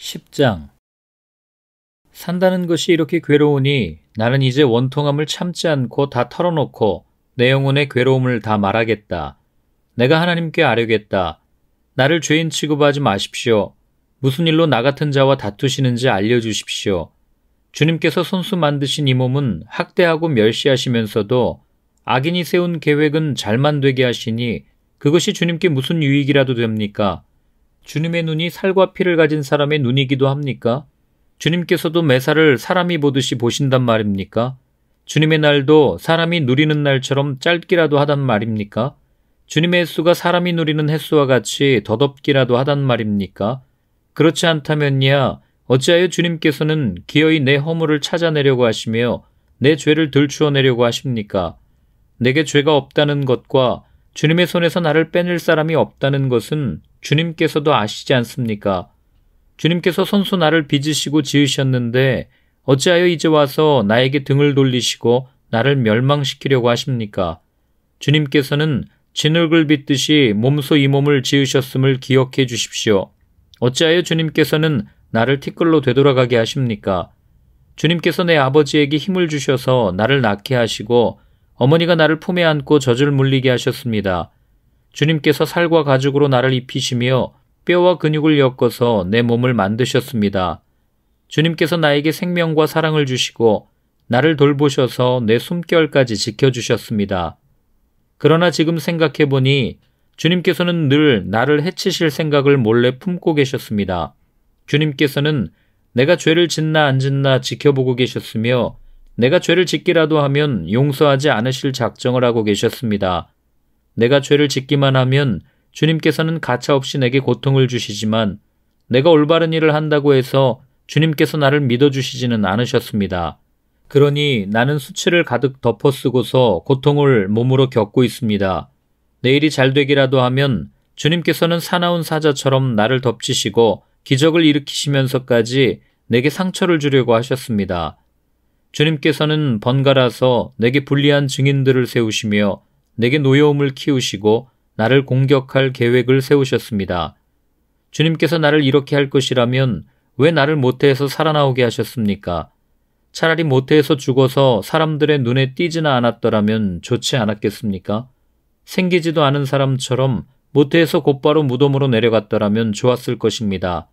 10장. 산다는 것이 이렇게 괴로우니 나는 이제 원통함을 참지 않고 다 털어놓고 내 영혼의 괴로움을 다 말하겠다. 내가 하나님께 아뢰겠다. 나를 죄인 취급하지 마십시오. 무슨 일로 나 같은 자와 다투시는지 알려주십시오. 주님께서 손수 만드신 이 몸은 학대하고 멸시하시면서도 악인이 세운 계획은 잘만 되게 하시니 그것이 주님께 무슨 유익이라도 됩니까? 주님의 눈이 살과 피를 가진 사람의 눈이기도 합니까? 주님께서도 매사를 사람이 보듯이 보신단 말입니까? 주님의 날도 사람이 누리는 날처럼 짧기라도 하단 말입니까? 주님의 횟수가 사람이 누리는 횟수와 같이 더덥기라도 하단 말입니까? 그렇지 않다면야 어찌하여 주님께서는 기어이 내 허물을 찾아내려고 하시며 내 죄를 들추어내려고 하십니까? 내게 죄가 없다는 것과 주님의 손에서 나를 빼낼 사람이 없다는 것은 주님께서도 아시지 않습니까? 주님께서 손수 나를 빚으시고 지으셨는데 어찌하여 이제 와서 나에게 등을 돌리시고 나를 멸망시키려고 하십니까? 주님께서는 진흙을 빚듯이 몸소 이 몸을 지으셨음을 기억해 주십시오. 어찌하여 주님께서는 나를 티끌로 되돌아가게 하십니까? 주님께서 내 아버지에게 힘을 주셔서 나를 낳게 하시고 어머니가 나를 품에 안고 젖을 물리게 하셨습니다. 주님께서 살과 가죽으로 나를 입히시며 뼈와 근육을 엮어서 내 몸을 만드셨습니다. 주님께서 나에게 생명과 사랑을 주시고 나를 돌보셔서 내 숨결까지 지켜주셨습니다. 그러나 지금 생각해보니 주님께서는 늘 나를 해치실 생각을 몰래 품고 계셨습니다. 주님께서는 내가 죄를 짓나 안 짓나 지켜보고 계셨으며 내가 죄를 짓기라도 하면 용서하지 않으실 작정을 하고 계셨습니다. 내가 죄를 짓기만 하면 주님께서는 가차없이 내게 고통을 주시지만 내가 올바른 일을 한다고 해서 주님께서 나를 믿어주시지는 않으셨습니다. 그러니 나는 수치를 가득 덮어쓰고서 고통을 몸으로 겪고 있습니다. 내 일이 잘 되기라도 하면 주님께서는 사나운 사자처럼 나를 덮치시고 기적을 일으키시면서까지 내게 상처를 주려고 하셨습니다. 주님께서는 번갈아서 내게 불리한 증인들을 세우시며 내게 노여움을 키우시고 나를 공격할 계획을 세우셨습니다. 주님께서 나를 이렇게 할 것이라면 왜 나를 모태에서 살아나오게 하셨습니까? 차라리 모태에서 죽어서 사람들의 눈에 띄지나 않았더라면 좋지 않았겠습니까? 생기지도 않은 사람처럼 모태에서 곧바로 무덤으로 내려갔더라면 좋았을 것입니다.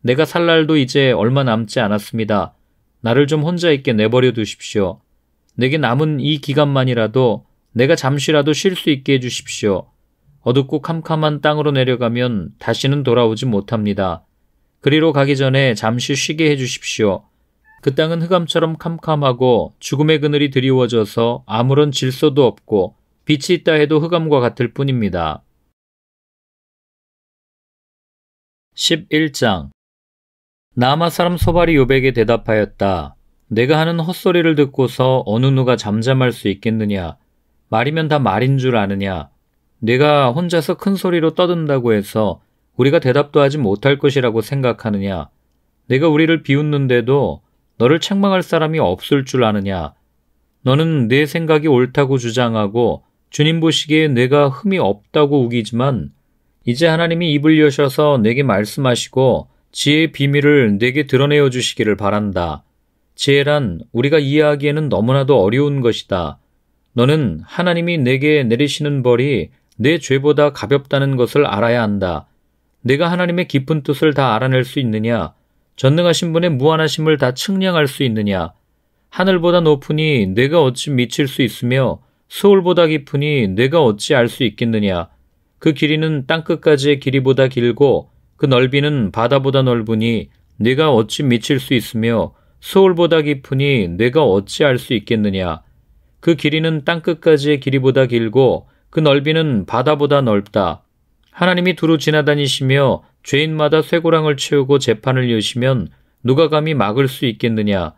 내가 살 날도 이제 얼마 남지 않았습니다. 나를 좀 혼자 있게 내버려 두십시오. 내게 남은 이 기간만이라도 내가 잠시라도 쉴 수 있게 해주십시오. 어둡고 캄캄한 땅으로 내려가면 다시는 돌아오지 못합니다. 그리로 가기 전에 잠시 쉬게 해주십시오. 그 땅은 흑암처럼 캄캄하고 죽음의 그늘이 드리워져서 아무런 질서도 없고 빛이 있다 해도 흑암과 같을 뿐입니다. 11장. 나아마 사람 소발이 욥에게 대답하였다. 내가 하는 헛소리를 듣고서 어느 누가 잠잠할 수 있겠느냐? 말이면 다 말인 줄 아느냐? 내가 혼자서 큰 소리로 떠든다고 해서 우리가 대답도 하지 못할 것이라고 생각하느냐? 내가 우리를 비웃는데도 너를 책망할 사람이 없을 줄 아느냐? 너는 내 생각이 옳다고 주장하고 주님 보시기에 내가 흠이 없다고 우기지만 이제 하나님이 입을 여셔서 내게 말씀하시고 지혜의 비밀을 내게 드러내어 주시기를 바란다. 지혜란 우리가 이해하기에는 너무나도 어려운 것이다. 너는 하나님이 내게 내리시는 벌이 내 죄보다 가볍다는 것을 알아야 한다. 내가 하나님의 깊은 뜻을 다 알아낼 수 있느냐? 전능하신 분의 무한하심을 다 측량할 수 있느냐? 하늘보다 높으니 내가 어찌 미칠 수 있으며 서울보다 깊으니 내가 어찌 알 수 있겠느냐? 그 길이는 땅끝까지의 길이보다 길고 그 넓이는 바다보다 넓으니 내가 어찌 미칠 수 있으며 서울보다 깊으니 내가 어찌 알 수 있겠느냐? 그 길이는 땅끝까지의 길이보다 길고 그 넓이는 바다보다 넓다. 하나님이 두루 지나다니시며 죄인마다 쇠고랑을 채우고 재판을 여시면 누가 감히 막을 수 있겠느냐?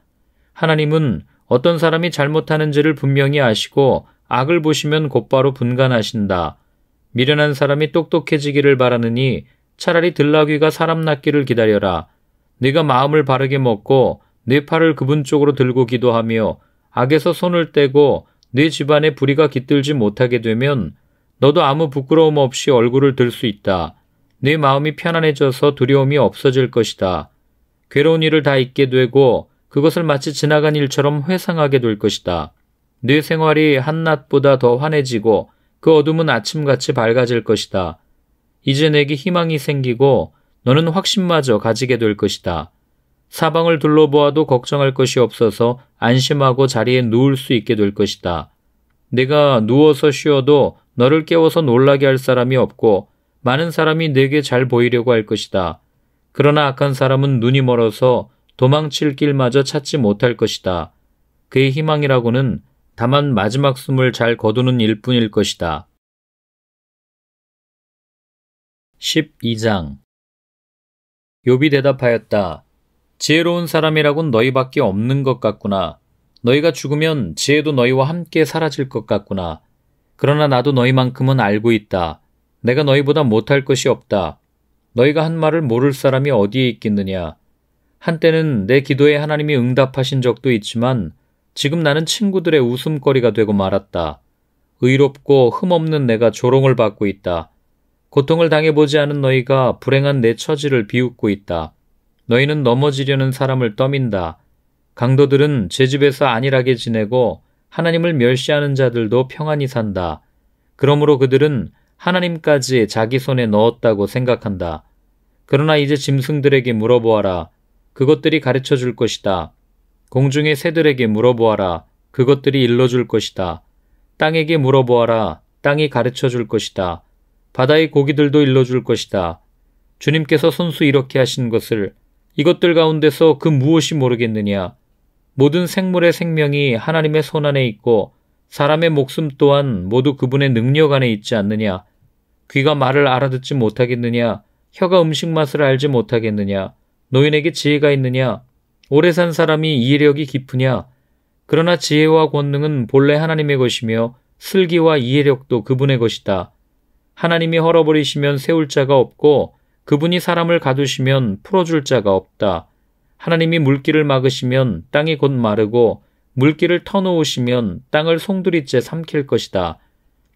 하나님은 어떤 사람이 잘못하는지를 분명히 아시고 악을 보시면 곧바로 분간하신다. 미련한 사람이 똑똑해지기를 바라느니 차라리 들나귀가 사람 낳기를 기다려라. 네가 마음을 바르게 먹고 네 팔을 그분 쪽으로 들고 기도하며 악에서 손을 떼고 네 집안에 불의가 깃들지 못하게 되면 너도 아무 부끄러움 없이 얼굴을 들 수 있다. 네 마음이 편안해져서 두려움이 없어질 것이다. 괴로운 일을 다 잊게 되고 그것을 마치 지나간 일처럼 회상하게 될 것이다. 네 생활이 한낮보다 더 환해지고 그 어둠은 아침같이 밝아질 것이다. 이제 내게 희망이 생기고 너는 확신마저 가지게 될 것이다. 사방을 둘러보아도 걱정할 것이 없어서 안심하고 자리에 누울 수 있게 될 것이다. 내가 누워서 쉬어도 너를 깨워서 놀라게 할 사람이 없고 많은 사람이 내게 잘 보이려고 할 것이다. 그러나 악한 사람은 눈이 멀어서 도망칠 길마저 찾지 못할 것이다. 그의 희망이라고는 다만 마지막 숨을 잘 거두는 일뿐일 것이다. 12장 욥이 대답하였다. 지혜로운 사람이라곤 너희밖에 없는 것 같구나. 너희가 죽으면 지혜도 너희와 함께 사라질 것 같구나. 그러나 나도 너희만큼은 알고 있다. 내가 너희보다 못할 것이 없다. 너희가 한 말을 모를 사람이 어디에 있겠느냐. 한때는 내 기도에 하나님이 응답하신 적도 있지만 지금 나는 친구들의 웃음거리가 되고 말았다. 의롭고 흠없는 내가 조롱을 받고 있다. 고통을 당해보지 않은 너희가 불행한 내 처지를 비웃고 있다. 너희는 넘어지려는 사람을 떠민다. 강도들은 제 집에서 안일하게 지내고 하나님을 멸시하는 자들도 평안히 산다. 그러므로 그들은 하나님까지 자기 손에 넣었다고 생각한다. 그러나 이제 짐승들에게 물어보아라. 그것들이 가르쳐 줄 것이다. 공중의 새들에게 물어보아라. 그것들이 일러줄 것이다. 땅에게 물어보아라. 땅이 가르쳐 줄 것이다. 바다의 고기들도 일러줄 것이다. 주님께서 손수 이렇게 하신 것을 이것들 가운데서 그 무엇이 모르겠느냐. 모든 생물의 생명이 하나님의 손안에 있고 사람의 목숨 또한 모두 그분의 능력 안에 있지 않느냐. 귀가 말을 알아듣지 못하겠느냐. 혀가 음식 맛을 알지 못하겠느냐. 노인에게 지혜가 있느냐. 오래 산 사람이 이해력이 깊으냐. 그러나 지혜와 권능은 본래 하나님의 것이며 슬기와 이해력도 그분의 것이다. 하나님이 헐어버리시면 세울 자가 없고 그분이 사람을 가두시면 풀어줄 자가 없다. 하나님이 물길을 막으시면 땅이 곧 마르고 물길을 터놓으시면 땅을 송두리째 삼킬 것이다.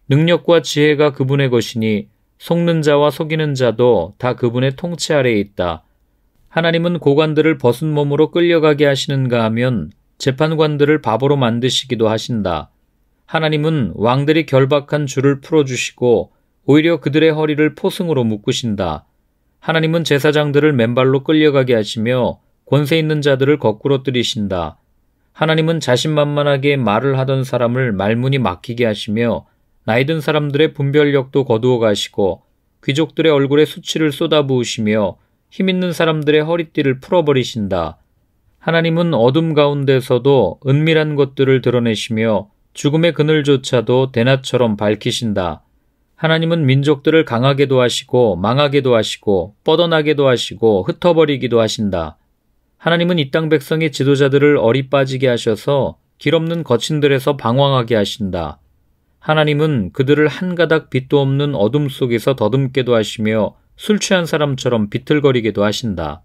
능력과 지혜가 그분의 것이니 속는 자와 속이는 자도 다 그분의 통치 아래에 있다. 하나님은 고관들을 벗은 몸으로 끌려가게 하시는가 하면 재판관들을 바보로 만드시기도 하신다. 하나님은 왕들이 결박한 줄을 풀어주시고 오히려 그들의 허리를 포승으로 묶으신다. 하나님은 제사장들을 맨발로 끌려가게 하시며 권세 있는 자들을 거꾸로 들이신다. 하나님은 자신만만하게 말을 하던 사람을 말문이 막히게 하시며 나이든 사람들의 분별력도 거두어 가시고 귀족들의 얼굴에 수치를 쏟아부으시며 힘있는 사람들의 허리띠를 풀어버리신다. 하나님은 어둠 가운데서도 은밀한 것들을 드러내시며 죽음의 그늘조차도 대낮처럼 밝히신다. 하나님은 민족들을 강하게도 하시고 망하게도 하시고 뻗어나게도 하시고 흩어버리기도 하신다. 하나님은 이 땅 백성의 지도자들을 어리 빠지게 하셔서 길없는 거친들에서 방황하게 하신다. 하나님은 그들을 한 가닥 빛도 없는 어둠 속에서 더듬게도 하시며 술 취한 사람처럼 비틀거리게도 하신다.